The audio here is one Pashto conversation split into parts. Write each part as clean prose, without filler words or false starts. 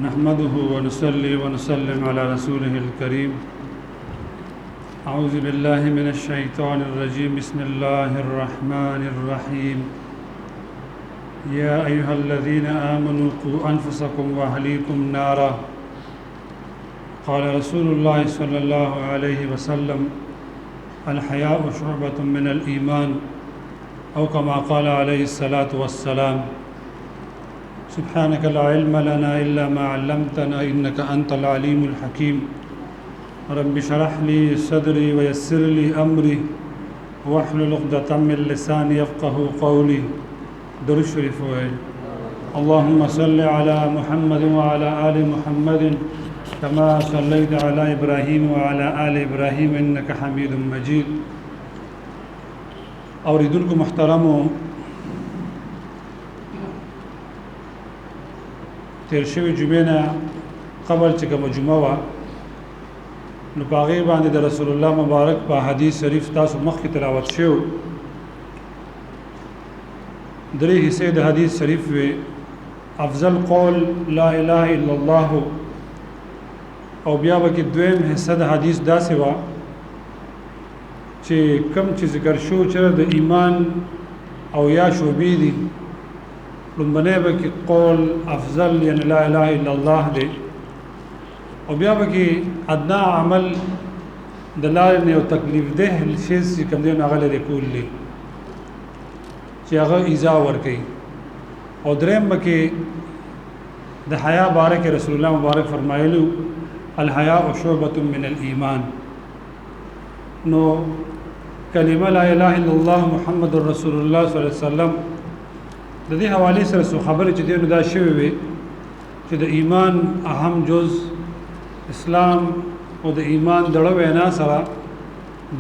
نحمده ونصلي ونسلم على رسوله الكريم. أعوذ بالله من الشيطان الرجيم. بسم الله الرحمن الرحيم. يا أيها الذين آمنوا قوا أنفسكم وأهليكم نارا. قال رسول الله صلى الله عليه وسلم: الحياء شعبة من الإيمان، أو كما قال عليه الصلاة والسلام. سبحانك لا علم لنا إلا ما علمتنا إنك أنت العليم الحكيم. رب اشرح لي صدري ويسر لي أمري واحلل عقدة من لساني يفقهوا قولي. درود شریف وائل. اللهم صل على محمد وعلى آل محمد كما صليت على إبراهيم وعلى آل إبراهيم إنك حميد مجيد. اوریدونکو محترمو، تیر شوی جمعه نه قبل چې کومه جمعه وه نو په هغې باندې د رسول الله مبارک په حدیث شریف تاسو مخکې تلاوت شوی. درې حصې د حدیث شریف وې. افضل قول لا اله الا الله، او بیا به کې دویم حصه د حدیث داسې وه چې کم چې ذکر شو چې د ایمان او یا شعبې دي، لومبنی به کې قول افضل یعنی لا اله الا الله دی، او بیا به کې ادنا عمل د لارې نه یو تکلیف ده شی چې کوم دی هغه لرې کول دی چې هغه ایذا ورکوي. او دریم به کې د حیا باره کې رسول الله مبارک فرمایلو: الحیاء شعبة من الایمان. نو کلمه لا اله الا الله محمد رسول الله صلی الله علیه وسلم د دې حوالې سره څو خبرې چې دی نو دا شوې وي چې د ایمان اهم جز اسلام او د ایمان دړه وینا سره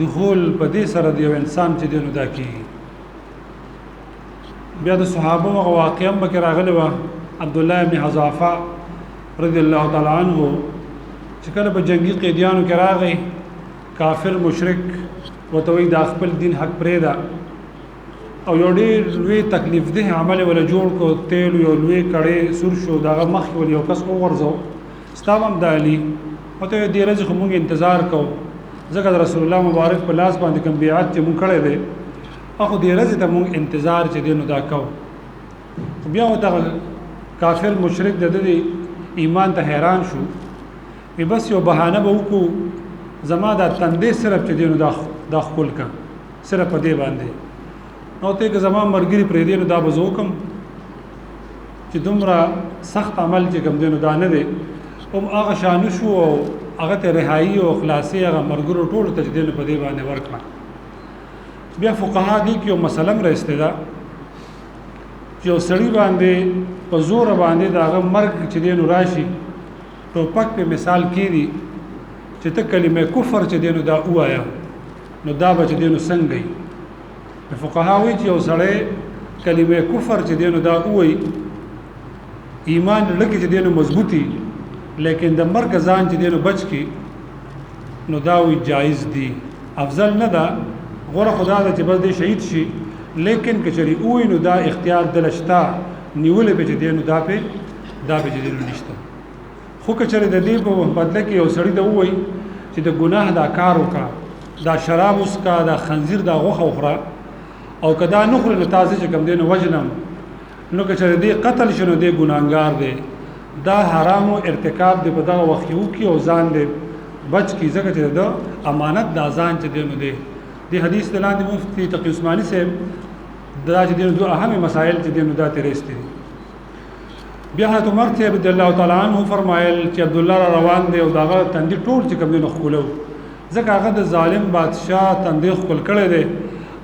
دخول په دې سره د یو انسان چې دی نو دا کېږي. بیا د صحابه هغه واقعه هم پکې راغلی وه. عبدالله ابن حذافه رضی الله تعالی عنه چې کله په جنګي قیدیانو کې راغی، کافر مشرک ورته وایي دا خپل دین حق پرېږده، او یو ډېر لوی تکلیف ده عمل یې وله جوړ کړو، تیل یو لوی کړی سور شو، د هغه مخکې ول یو کس وغورځو، ستا به هم دا علي ورته وایي دې ورځې خو مونږ انتظار کوو، ځکه د رسول الله مبارک په لاس باندې کوم بیعت چې مونږ کړی دی خو دې ورځې ته مونږ انتظار چې دی نو دا کوو. بیا ورته کافر مشرک د دې ایمان ته حیران شو، وی بس یو بهانه به وکړو، زما دا تندې صرف چې دی نو دا ښکل کا صرف په دې باندې، نو ته که زما ملګري پرېږدې نو دا به زه وکړم چې دومره سخت عمل چې کوم دی نو دا نه دی. هم هغه شانه شو او هغه ته رهایي او خلاصي هغه ملګرو ټولو ته چې دی نو په دې باندې ورکړه. بیا فقها دي کې یو مسله هم رایستی ده چې یو سړي باندې په زوره باندې د هغه مرګ چې دی نو راشي، ټوپک په مثال کېږي چې ته کلمه کفر چې دی نو دا ووایه، نو دا به چې دی نو څنګه وي؟ فقها وایي چې یو سړی کلمه کفر چې دی نو دا ووایي، ایمان لږ چې دی نو مضبوطي، لیکن د مرګ ځان چې دی نو بچ کی، نو دا وایي جایز دی، افضل نه ده، غوره خدا ده چې بس دی شهید شي، لیکن که چېرې ووایي نو دا اختیار دله شته، نیولې به چې دی نو دا پې چې دی نو نشته. خو که چېرې د دې په بدله کې یو سړي ته ووایي چې د ګناه دا کار وکړه، دا شراب وڅښه، دا خنزیر دا غوښه وخوره، او که دا نه خورې نو تاسې چې کوم دی نو وژنم، نو که چېرې دی قتل شي نو دی ګناهګار دی، دا حرامو ارتکاب دی په دغه وخت کې وکړي او ځان دی بچ کړي، ځکه چې د امانت دا ځان چې دی نو دی. دې حدیث د لاندې مفتي تقي عثماني صاحب دا چې دی نو دو اهم مسایل چې دی نو دا تېر ایستي دي. بیا حضرت عمر صاحب رضی الله تعالی عنه فرمایل چې عبدالله را روان دی او د هغه تندي ټول چې کوم دی نو ښکلو، ځکه هغه د ظالم بادشاه تندی ښکل کړی دی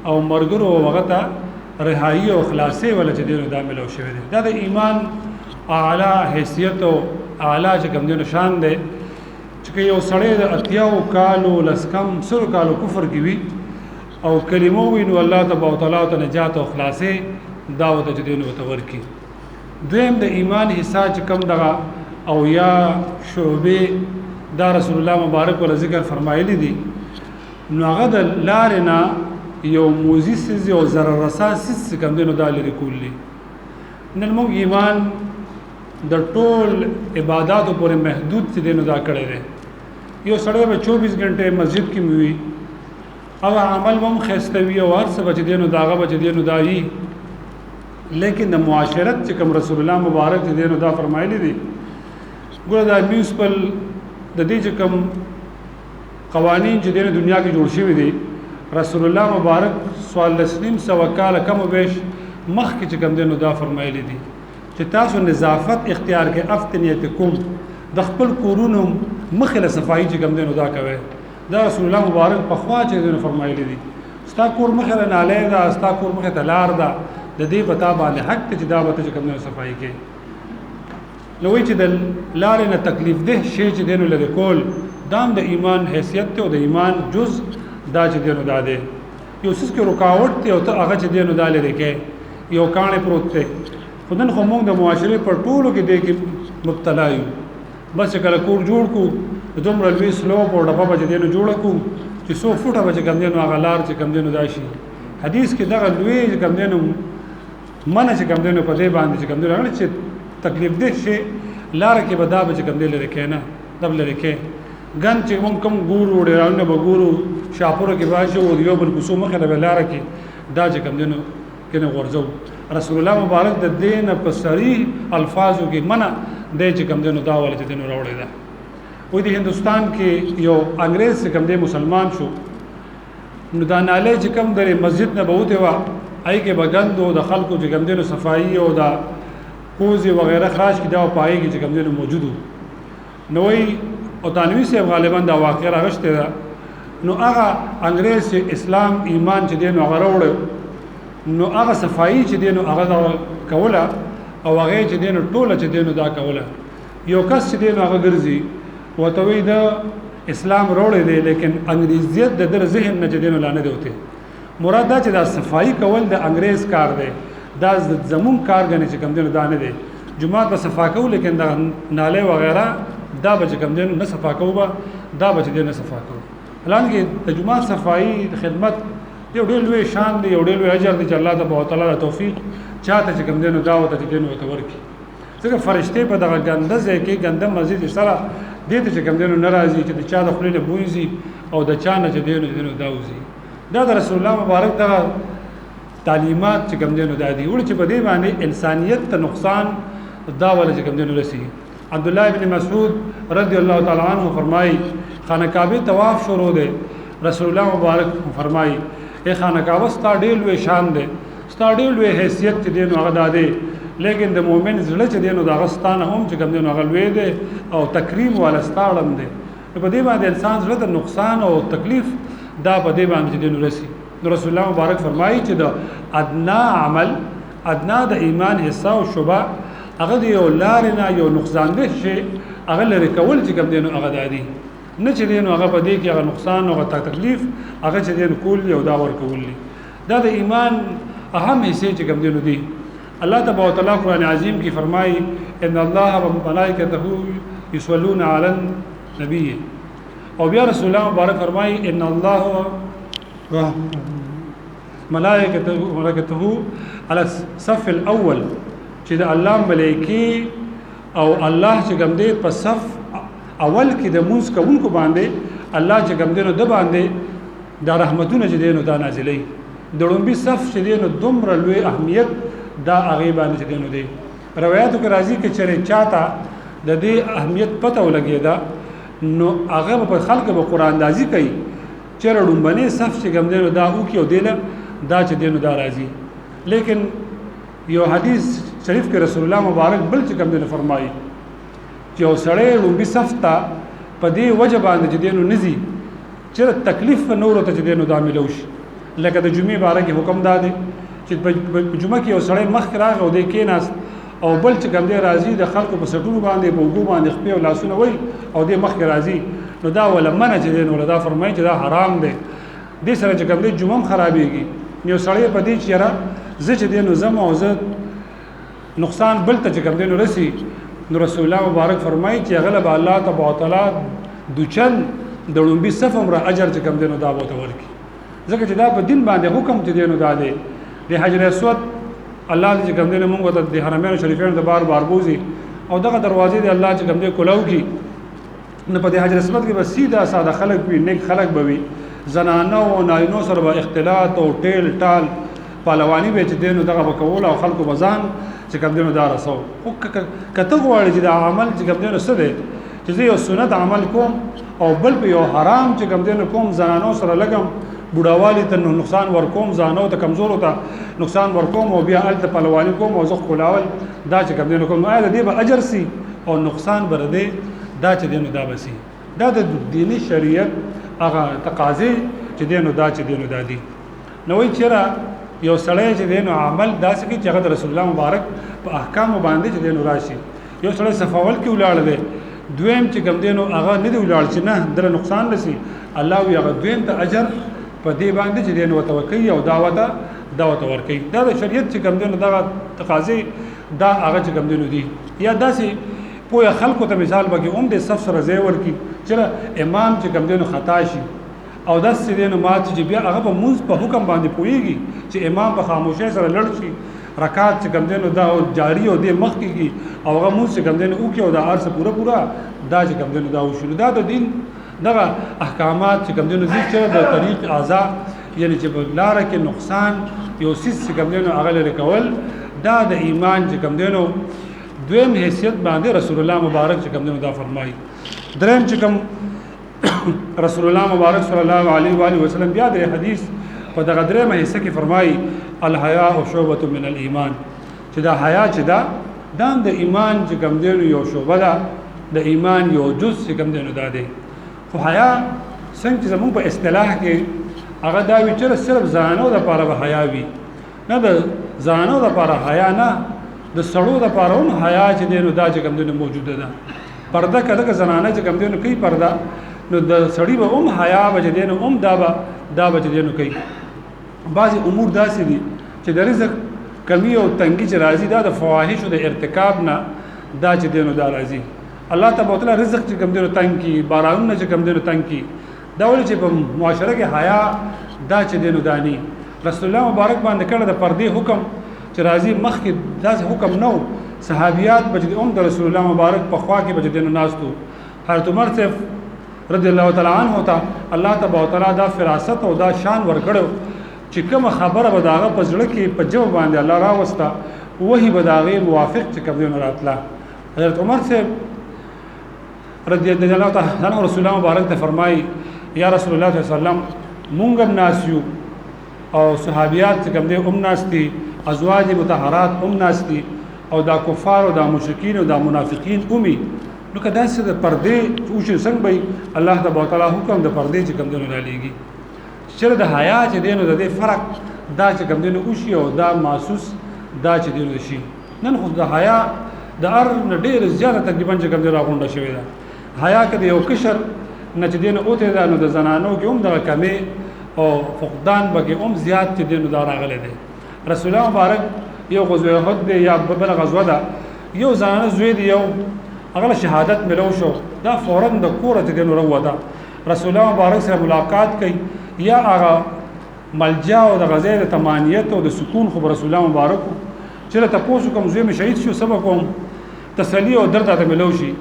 او مرګرو هغه ته رهایي او خلاصې ولا چې دی نو دا ملو شوی دی. دا د ایمان اعلی حیثیت او اعلی چې کوم دی نو شان دی چې یو سړی د اتیاو کالو لسکم سلو کالو کفر کې وي او کلمه وي نو الله تبارک وتعالى ته نجات او خلاصې دا ورته چې دی نو ورته ورکړي. دویم د ایمان حصہ چې کوم دغه او یا شعبې دا رسول الله مبارک ولا ذکر فرمایلی دي، نو هغه د لارې نه یو موزي سیز یو ضرر رسا سیز کوم دی نو دا لري کولی. نن موږ ایمان د ټول عبادتو پورې محدود چې دینو دا کړی دی یو سړی به 24 غنټه مسجد کې وي او عمل هم خسته وي او هر څه بچ دینو داغه بچ دینو دایي لیکن د معاشرت چې کوم رسول الله مبارک چې دینو دا فرمایلی دي ګوره دا میوسپل د دې چې کوم قوانین چې د دنیا کې جوړ شوي دي رسول الله مبارک صلی الله علیه وسلم کال کم وبش مخ کې چې کوم دینو دا فرمایلی دي چې تاسو نظافت اختیار کې افتنیتکم د خپل کورونو مخله صفائی چې کوم دینو دا کوي دا رسول الله مبارک په خوا چې دینو فرمایلی دي ستا کور مخله ناله دا ستا کور مخه تلار دا د دې پتا باندې حق ته دا وته چې کوم دینو صفائی کې نو چې د لارې نه تکلیف ده شی چې دینو لري کول دام د ایمان حیثیت ته او د ایمان جز دا چې دینو دا ده یو څه کې رکاوټ ته او ته هغه چې دینو دا لري کې یو کانه پروت ته خدن خو موږ د معاشره پر ټولو کې دې کې مبتلا یو بس کله کور جوړ کو دومره لوی سلوپ او ډبه بچ دینو جوړ کو چې 100 فوټه بچ کم دینو هغه لار چې کم دینو داشي حدیث کې دغه لوی کم دینو منه چې کم دینو په دې باندې چې کم دینو هغه چې تکلیف دې شي لار کې بدا بچ کم دینو لري کنه دبل لري کې ګن چې موږ کوم ګورو ډیرانه به ګورو شاپورو کې باشو او یو بل کوسو مخه له لار کې دا چې کم دینو کنه غرزو رسول الله مبارک د دین په صریح الفاظو کې منع د چې کم دینو دا ول چې دینو راوړی دا وې د هندستان کې یو انګريز چې کم دی مسلمان شو نو دا ناله چې کم د مسجد نه بوته وا آی کې بغندو د خلکو چې کم دینو صفائی او دا کوزي وغیرہ خراج کې دا پای کې چې کم دینو موجودو نو وی او تانوی سے غالبا دا واقع راغشته دا نو هغه انګريز چې اسلام ایمان چې دینو هغه راوړ نو هغه صفائی چې دینو هغه کوله او هغه چې دینو ټوله چې دینو دا کوله یو کس چې دینو هغه ګرځي وتوی دا اسلام روړې دی لیکن انګریزیت د در ذهن نه چې دینو لانه دی وته مراد دا چې دا صفائی کول د انګریز کار دی دا زمون کار غني چې کم دینو دا نه دی جمعه په صفا کول لیکن دا ناله وغیرہ دا به کم دینو نه صفا کوو دا به دینو صفا کوو حالانکه د جمعه صفائی د خدمت یو ډېر لوی شان دی یو ډېر لوی اجر دی چې الله تبارک وتعالى توفیق چاته چې کوم دینو دعوت ته دینو ته ورکی ځکه فرشته په دغه ګنده ځای کې ګنده مسجد سره دې ته چې کوم دینو ناراضي چې د چا د خپل بوېزي او د چا نه چې دینو داوزي دا د رسول الله مبارک دغه تعلیمات چې کوم دینو دادي ول چې په دې باندې انسانیت ته نقصان دا ول چې کوم دینو رسي عبد الله ابن مسعود رضی الله تعالی عنہ فرمایي خانه کعبه طواف شروع ده رسول الله مبارک فرمایي اے خانه کعبه ستا ډېر لوی شان ده ستا ډېر لوی حیثیت چې دینو هغه داده لیکن د مؤمن زړه چې دینو د غستانه هم چې کوم دینو هغه لوی ده او تکریم ولا ستاړم ده په دې باندې انسان زړه د نقصان او تکلیف دا په دې باندې دینو رسی رسول الله مبارک فرمایي چې د ادنا عمل ادنا د ایمان حصہ او شوبه هغه یو لارنا یو نقصان ده شي هغه لري کول چې کوم دینو هغه دادي نه چې دینو هغه په دې کې هغه نقصان او تکلیف هغه چې دینو کول یو دا ور کول دا د ایمان اهم حصے چې کوم دینو دي الله تبارک وتعالى قرآن عظیم کی فرمائی ان الله وملائکته یصلون علی النبی او بیا رسول الله مبارک فرمائی ان الله ملائکته علی الصف الاول چې د الله ملائکی او الله چې کوم دی په صف اول کې د مونږ کوونکو باندې الله چې کوم دینو د باندې د رحمتونو چې دینو دا نازلې دړمبي صف چې دینو دومره لوی اهمیت دا هغه باندې چې دینو دی روایتو کې راځي چې چره چاته د دې اهمیت پته ولګي دا نو هغه په خلق به قران اندازي کوي چره ډومبني صف چې کوم دینو دا او کې او دیله دا چې دینو دا راځي لیکن یو حدیث شریف کې رسول الله مبارک بل چې کوم دینو فرمایي چې او سړی ډومبي صف ته په دې وجه باندې چې دینو نزي چره تکلیف نور ته چې دینو دا ملوش لکه د جمعې باره کې حکم داده چې په جمعه کې یو سړی مخ راغی او د کېناست او بل چې کوم دی راځي د خلکو په سټونو باندې په وګو باندې خپې او لاسونه وای او د مخ راځي نو دا ولا منع چې دین ولا دا فرمایي چې دا حرام دی د سره چې کوم دی جمعه خرابېږي یو سړی په دې چې را زه چې دین زم او زه نقصان بل ته چې کوم دی نو رسی نو رسول الله مبارک فرمایي چې غلب الله تبارک وتعالى دوچن د لومبي صفم را اجر چې کوم دی نو دا بوته ورکی ځکه چې دا په دین باندې حکم چې دینو دا دی د حجر اسود الله دې کوم دې موږ ته د حرمین شریفین د بار بوزي او دغه دروازې دی الله چې کوم دی کولاو کی نه په حجر اسود کې بس سیده ساده خلک وي نیک خلک به وي زنانه او نارینو سره به اختلاط او ټیل ټال پهلواني به چې دینو دغه وکول او خلکو بزان چې کوم دینو دار رسو او کته غواړي چې دا عمل چې کوم دینو څه دی چې زه یو سنت عمل کوم او بل په یو حرام چې کوم دینو کوم زنانو سره لګم بوډاوالی ته نقصان ورکوم زانو ته کمزورو ته نقصان ورکوم او بیا الته پهلواني کوم او زخ کولاول دا چې کوم دینو کوم آیا دې به اجر سي او نقصان بر دې دا چې دینو دا بسي دا د دینی شریعت هغه تقاضي چې دینو دا چې دینو دا دي نو وی چیرې یو سړی چې دینو عمل داسې کې چې هغه رسول الله مبارک په احکام باندې چې دینو راشي یو سړی صفاول کې ولاړ دی دویم چې کوم دینو هغه نه دی ولاړ چې نه در نقصان نشي الله وی هغه دویم ته اجر په دې باندې چې دینو توکي او دعوت ورکي دا د شریعت چې کوم دینو دا تقاضي دا هغه چې کوم دینو دي یا داسې پوهه خلکو ته مثال بګي د صف سره ځای ورکی چې امام چې کوم دینو خطا شي او داسې دینو مات چې بیا هغه په موږ په حکم باندې پويږي چې امام په خاموشۍ سره لړ شي رکعات چې کوم دینو دا جاری او د مخ کېږي او هغه موږ چې کوم دینو او کې او دا ارس پورا دا چې کوم دینو دا وشو دا د دین دغه احکامات چې کوم دینو دي چې د طریق اعضاء یعنی چې لاره کې نقصان یو سیس چې کوم دینو هغه لري کول دا د ایمان چې کوم دینو دویم حیثیت باندې رسول الله مبارک چې کوم دینو دا فرمایي دریم چې کوم رسول الله مبارک صلی الله علیه و آله وسلم بیا د حدیث په دغه درېمه حصہ کې فرمایي الحیاء شعبة من الايمان چې دا حیا چې دا د ایمان چې کوم دینو یو شعبه ده د ایمان یو جز چې کوم دینو دا دی خو حیا څنګه چې زموږ په اصطلاح کې هغه دا وی چې صرف ځانو د لپاره به حیا وي نه د ځانو د لپاره حیا نه د سړو د لپاره هم حیا چې دینو دا چې کوم دینو موجوده ده پرده کله زنانه چې کوم دینو کوي پرده نو د سړی به هم حیا به دینو هم دا به دینو کوي بعضی امور داسې دي چې د رزق کمی او تنګي چې راځي دا د فواحش او د ارتکاب نه دا چې دینو دا راځي الله تعالی رزق چې کوم دینو تنګ کی بارانونه چې کوم دینو تنګ کی دا ولې چې په معاشره کې حیا دا چې دینو دانی رسول الله مبارک باندې کړه د پردې حکم چې راځي مخ کې داسې حکم نو صحابيات بجد د رسول الله مبارک په خوا کې بجد نو ناستو حضرت عمر سے رضی الله تعالی عنہ ته الله تعالی دا فراست او دا شان ورکړو چې کوم خبره به داغه په ځړه کې په جواب باندې الله راوستا وਹੀ به داغه موافق چې کوم دین راتلا حضرت عمر سے رضی الله تعالی عنہ رسول الله مبارک ته فرمایي یا رسول الله صلی الله علیه وسلم مونږ ناسیو او صحابيات چې کوم دي ناستی ازواج مطهرات ناستی او دا کفار او دا مشرکین او دا منافقین اومي نو کدا څه د پردې او چې څنګه به الله تعالی حکم د پردې چې کوم دین لاليږي چې د حیا چې دینو د فرق دا چې کوم دین او شی او دا محسوس دا چې دین شي نن خو د حیا د ار ډېر زیاته تقریبا چې کوم دین راغونډه شوی دا حیا کې یو کشر نه چې دین او ته دا نو د زنانو کې هم د کمی او فقدان به هم زیات چې دین دا راغله دي رسول الله مبارک یو غزوه احد دی یا بل غزوه ده یو زنانه زوی دی یو هغه شهادت ملو شو دا فورا د کوره ته دین وروته رسول الله مبارک سره ملاقات کوي یا هغه ملجا او د غزې د تمانیت او د سکون خو رسول الله مبارک چې تاسو کوم زوی شهید شو سبب کوم تسلی او درد ته ملو شي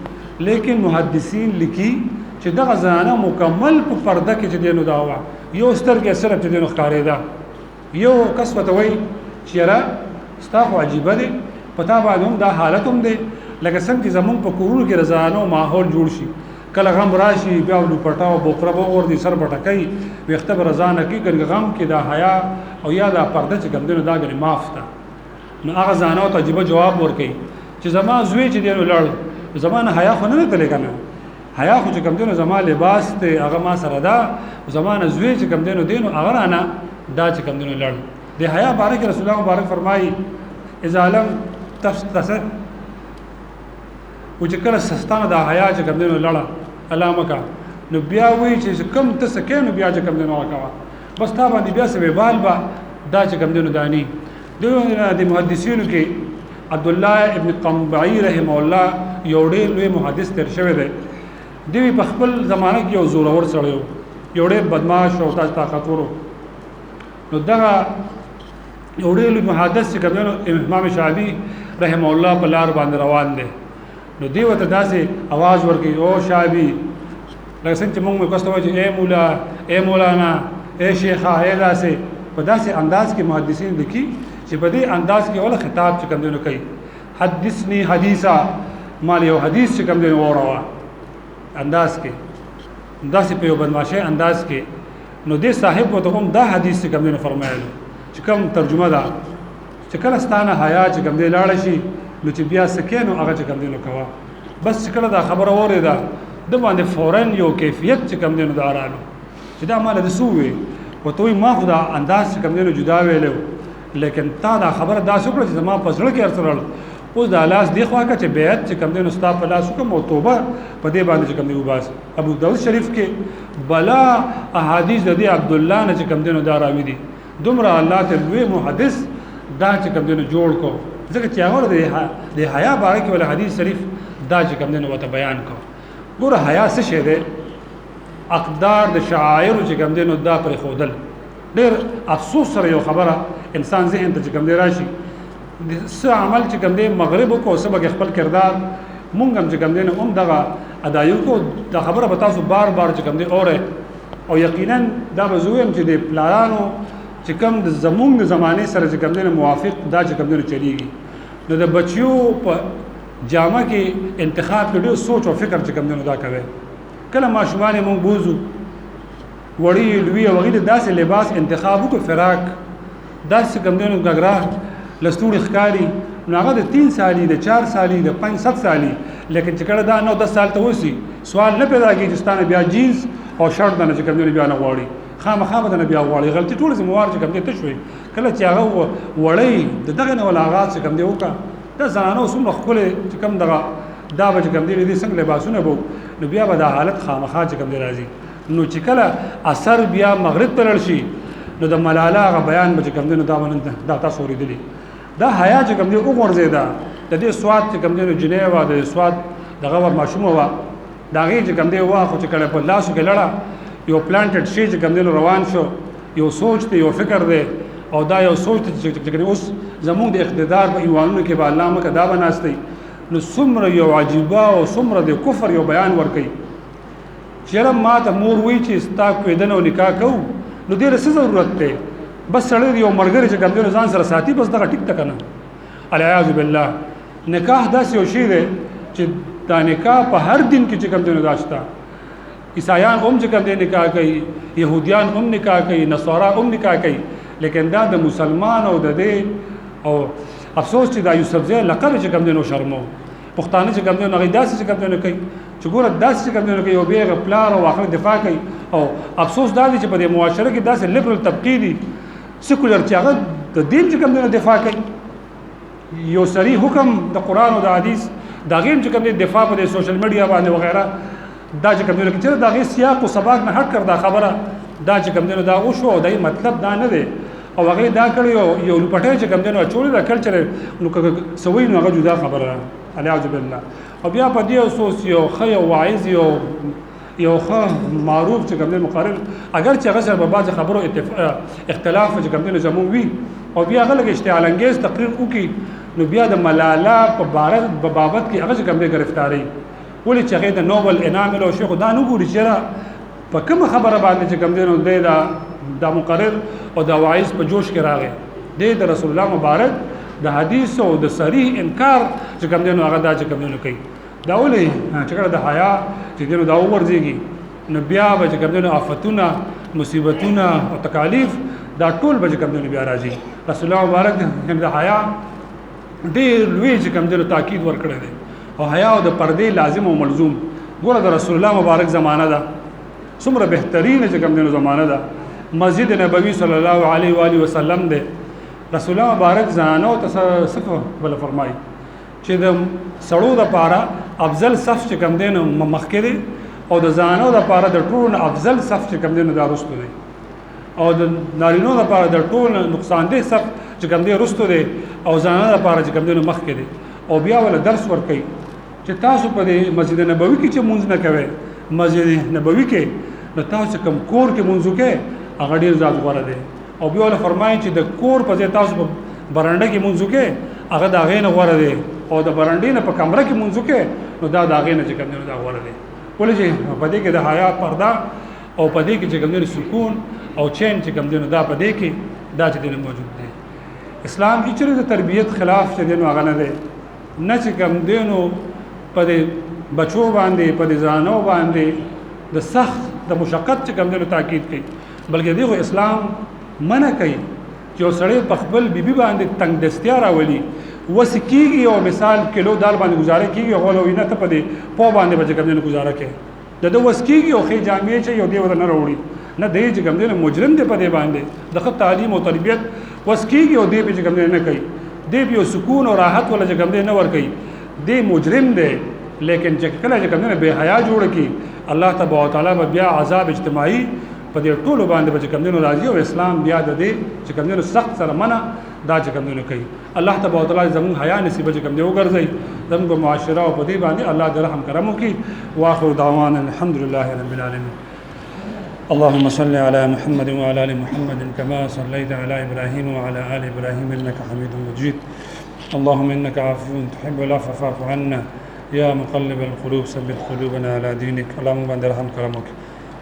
لیکن محدثین لیکي چې دغه زنانه مکمل په پرده کې چې دینو داوا یو سترګې سره چې دینو ښکارېدا یو کسبته وای چیرې ستاسو عجیب دی پتا باندې هم دا حالت هم دی لکه څنګه زمون په کورونو کې رضانو ماحول جوړ شي کله غم راشي بیا ولو پټاو بوکره ور دي سر پټکای وخته رضانه کې ګرګ غم کې دا حیا او یا دا پرده چې کوم دینو دا غني معاف تا نو هغه ځانو ته عجیب جواب ورکړي چې زما زوی چې دینو لړ زمانه حیا خو نه تلې کنه حیا خو چې کوم دینو زما لباس ته هغه ما سره دا زمانه زوی چې کوم دینو هغه نه دا چې کوم دینو لړ د حیا بارک رسول الله مبارک فرمایي اذا لم تفسد او چې کله سستانه د حیا چې کوم دینو لړ علامه نو بیا وی چې کم ته سکینو بیا چې کوم دینو وکوا بس تا باندې بیا سبه بال با دا چې کوم دینو دانی د محدثینو کې عبد الله ابن قنبعی رحم الله یو ډېر لوی محدث تر شوی دی دوی په خپل زمانه کې یو زورور سره یو ډېر بدمعاش او طاقتور نو دا یو ډېر لوی محدث چې کوم امام شافعي رحم الله په لار باندې روان دی نو دی وته داسې आवाज ورکي او شابي لکه څنګه چې موږ کوستو چې اے مولا اے مولانا اے شیخا اے داسې په داسې انداز کې محدثین لیکي چې په دې انداز کې ول خطاب چې کوم دینو کوي حدثني حدیثا مال یو حدیث چې کوم دینو اوروا انداز کې داسې په یو بدمعشه انداز کې نو دې صاحب وته هم دا حدیث چې کوم دینو فرمایلو چې کوم ترجمه ده چې کله ستانه حیا چې کوم دی لاړ شي نو چې بیا سکینو هغه چې کوم دینو کوا بس چې کله دا خبره اوریدا د باندې فورن یو کیفیت چې کوم دینو دارانو چې دا مال د سووي وته ما خدا انداز چې کوم دینو جدا ویلو لیکن تا دا خبره دا شکر چې زما په ځړ کې ارسل اوس دا لاس دی خوا کا چې بیعت چې کوم دینو ستا په لاس کوم او توبه په دې باندې چې کوم دی وباس ابو داود شریف کې بلا احادیث د عبد الله نه چې کوم دینو دا راوي دي دومره الله ته لوی محدث دا چې کوم دینو جوړ کو ځکه چې هغه د حیا باره کې ول حدیث شریف دا چې کوم دینو وته بیان کو ګوره حیا څه شی دی اقدار د شعائر چې کوم دینو دا پر خودل ډېر افسوس سره یو خبره انسان ذهن ته چې کوم دی راشي څه عمل چې کوم دی مغرب کو سبق خپل کردار مونږ هم چې کوم دی هم دغه ادایو کو دا خبره به تاسو بار بار چې کوم دی اوره او یقینا دا به زویم چې د پلانو چې کوم د زمونږ د زمانه سره چې کوم دی موافق دا چې کوم دی چلیږي نو د بچیو په جامه کې انتخاب کې ډېر سوچ او فکر چې کوم دی دا کوي کله ماشومان مونږ بوزو وړي لوی او غیر داسې لباس انتخاب وکړو فراق داسې کوم دی غغرا لستوړي ښکاری نو هغه د 3 سالي د 4 سالي د 5-7 سالي لیکن چې کله دا 9-10 سال ته وسی سوال نه پیدا کیږي چې ستانه بیا جینز او شرټ نه چې کوم دی بیا نه غواړي خامخا به نه بیا غواړي غلطي ټول زموار چې کوم دی ته شوي کله چې هغه وړي دغه نه ولا آغاز چې کوم دی وکا دا زنانو سم خپل چې کوم دغه دا به کوم دی دې څنګه لباسونه بو نو بیا به دا حالت خامخا چې کوم دی راځي نو چې کله اثر بیا مغرب ته لړشي نو د ملاله غ بیان به کوم دی نو دا تاسو ورېدلی دا حیا چې کوم دی وګورځیدا د دې سواد چې کوم دی نو جنیوا د سواد دغه ور ماشوم وا دا غي چې کوم دی وا خو چې کله په لاسو کې لړا یو پلانټډ شي چې کوم دی روان شو یو سوچ دی یو فکر دی او دا یو سوچ چې اوس زموږ د اقتدار په ایوانونو کې به علامه کدا بناستي نو څومره یو عجيبه او څومره د کفر یو بیان ورکي چیرې ما ته مور وی چې ستا کویدنه او نکاح کو نو ډېر څه ضرورت دی بس سړی یو مرګري چې کوم دی ځان سره ساتي بس دا ټیک تکنه الیاذ بالله نکاح داسې یو شی دی چې دا نکاح په هر دین کې چې کوم دی داشتا عیسایان هم چې کوم دی نکاح کوي يهوديان هم نکاح کوي نصارا هم نکاح کوي لیکن دا د مسلمان او د دې او افسوس چې دا یوسف زی لقب چې کوم دی نو شرمو پښتانه چې کوم دی نو غیداس چې کوم دی نو کوي چې ګوره داسې چې کوم دی نو کوي او بیا پلار او اخر دفاع کوي او افسوس دا دی چې په دې معاشره کې داسې لیبرل طبقه دي سیکولر چې هغه د دین چې کوم دی نو دفاع کوي یو سری حکم د قران او د حدیث دا غیم چې کوم دی دفاع په سوشل میډیا باندې وغیرہ دا چې کوم دی چې دا غي سیاق او سباق نه هټ کړ دا خبره دا چې کوم دی دا او شو دای مطلب دا نه دی او هغه دا کړی یو لپټه چې کوم دی نو چولې دا کلچر نو سوي نو هغه جدا خبره الیاذ بالله او بیا په دې اوسوس یو خی او واعظ یو خ معروف چې کوم دی مقارن اگر چې هغه سره په بعض خبرو اختلاف چې کوم دی زمو وی او بیا هغه لګ اشتعال انگیز تقریر وکي نو بیا د ملاله په بابت کې هغه چې کوم دی گرفتاری ولې چې هغه د نوبل انعام له شیخ دا نو ګوري چې په کوم خبره باندې چې کوم دی نو دا مقرر او دا واعظ په جوش کې راغی د رسول الله مبارک د حدیث او د صریح انکار چې کوم دی نو هغه دا چې کوم دی نو کوي دا ولې چې کله د حیا چې دی نو دا ورځيږي نو بیا به چې کوم دی نو آفتونه مصیبتونه او تکالیف دا ټول به کوم دی نو بیا راځي رسول الله مبارک د حیا ډېر لوی چې کوم دی نو تاکید ورکړی دی او حیا او د پردې لازم او ملزوم ګوره د رسول الله مبارک زمانہ ده څومره بهترین چې کوم دی نو زمانہ ده مسجد نبوي صلی الله علیه و آله وسلم ده رسول الله مبارک زانو تصفه بل فرمای چې د سړو د پاره افضل صف چې کوم دی نو مخکې دی او د زانو د پاره د ټول افضل صف چې کوم دی نو دا رسول دی او د نارینو د پاره د ټول نقصان دي صف چې کوم دی رسول دی او زانو د پاره چې کوم دی نو مخکې دی او بیا ول درس ور کوي چې تاسو په مسجد نبوي کې چې مونږ نه کوي مسجد نبوي کې نو تاسو کوم کور کې مونږ کې هغه ډیر ذات غوړه دی او بیا ول فرمایي چې د کور په ځای تاسو په برانډه کې مونږ کې هغه دا غې نه غوړه دی او د برانډې نه په کمره کې منځو کې نو دا غې نه چې کوم دا غوړه دی ولې چې په دې کې د حیا پرده او په دې کې چې کوم سکون او چین چې کوم دا په دې کې دا چې موجود دی اسلام کې چې د تربيت خلاف چې نو هغه نه دی نه چې کوم دینو په دې بچو باندې په دې ځانو باندې د سخت د مشقت چې کوم تاکید کوي بلکې دغه اسلام منع کوي چې سړی په خپل بیبي باندې تنگ دستیا راولي وسکیږي او مثال کیلو دال باندې گزاره کیږي او وینه ته په دې په باندې به کوم گزاره کوي د وسکیږي او خې جامې چې یو دی ورنه وروړي نه دی چې کوم مجرم دی په دې باندې دغه تعلیم او تربیت وسکیږي او دی به کوم نه کوي دی به سکون او راحت ولا چې کوم نه ور کوي دی مجرم دی لیکن چې کله چې کوم بے حیا جوړ کی الله تبارک وتعالى بیا عذاب اجتماعي په دې ټولو باندې به کوم راضي او اسلام بیا د دې چې کوم سخت سره منع دا چې کوم کوي الله تبارک وتعالى زمون حیا نصیب چې کوم وګرځي زموږ معاشره او په دې باندې الله دې رحم کرم وکي واخر دعوانا الحمد لله رب العالمين اللهم صل على محمد وعلى ال محمد كما صليت على ابراهيم وعلى ال ابراهيم انك حميد مجيد اللهم انك عفو تحب العفو فاعف عنا يا مقلب القلوب ثبت قلوبنا على دينك اللهم باندې رحم کرم وکي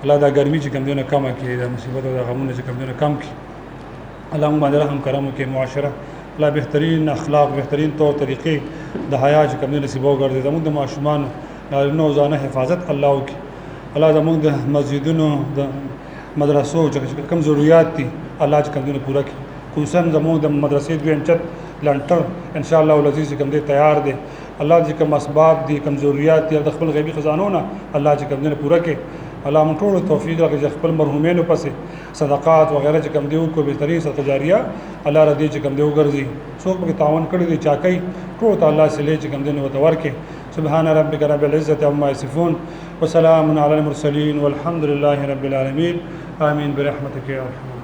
الله دا ګرمي چې کوم دونه کم کړي دا مصیبت او دا غمونه چې کوم دونه کم کړي اللهم باندې رحم کرم وکي معاشره لا بهترین اخلاق بهترین طور طریقې د حیا چې کوم دونه سبو ګرځي زموږ د معاشمان نو ځانه حفاظت الله وکي الله زموږ د مسجدونو د مدرسو چې کوم ضرورت دي الله چې کوم دونه پوره کړي خصوصا زموږ د مدرسې دویم چت لانټر ان شاء الله العزیز کوم دې تیار دي الله چې کوم اسباب دي کوم ضرورت دي د خپل غیبی خزانو نه الله چې کوم دونه پوره کړي الله مون ټول توفیق راکړي چې خپل مرحومینو پسې صدقات وغیرہ چې کوم دیو کو بهترین صدقه جاریه الله رضی چې کوم دیو ګرځي څوک به تعاون کړی دی چا کوي ټول الله سره چې کوم دین وتور کې سبحان ربک رب العزه عما یصفون وسلام علی المرسلین والحمد لله رب العالمین آمین برحمتک یا ارحم